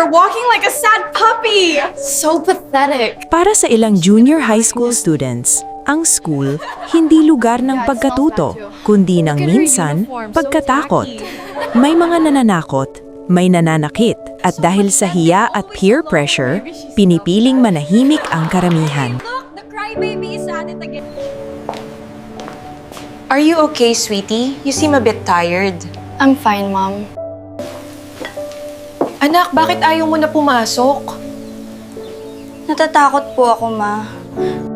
her walking like a sad puppy! So pathetic. Para sa ilang junior high school students, ang school hindi lugar ng pagkatuto, kundi ng minsan pagkatakot. May mga nananakot, may nananakit, at dahil sa hiya at peer pressure, pinipiling manahimik ang karamihan. Look, the crybaby is at it again. Are you okay, sweetie? You seem a bit tired. I'm fine, Mom. Anak, bakit ayaw mo na pumasok? Natatakot po ako, Ma.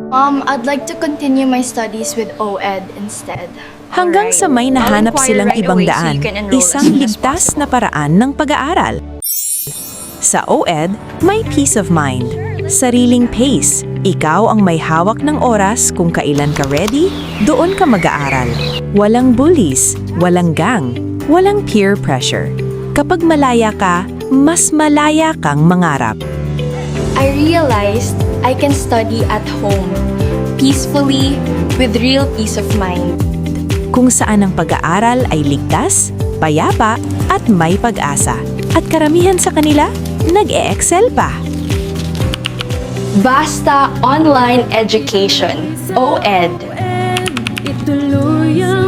Mom, I'd like to continue my studies with OED instead. Hanggang sa may nahanap I'll inquire silang right ibang away so daan, you can enroll as isang soon as ligtas na paraan ng pag-aaral. Sa OED, may peace of mind, sariling pace. Ikaw ang may hawak ng oras kung kailan ka ready, doon ka mag-aaral. Walang bullies, walang gang, walang peer pressure. Kapag malaya ka, mas malaya kang mangarap. I realized I can study at home, peacefully, with real peace of mind. Kung saan ang pag-aaral ay ligtas, payapa, at may pag-asa. At karamihan sa kanila, nag-e-excel pa. Basta Online Education, OED. Ituloy ang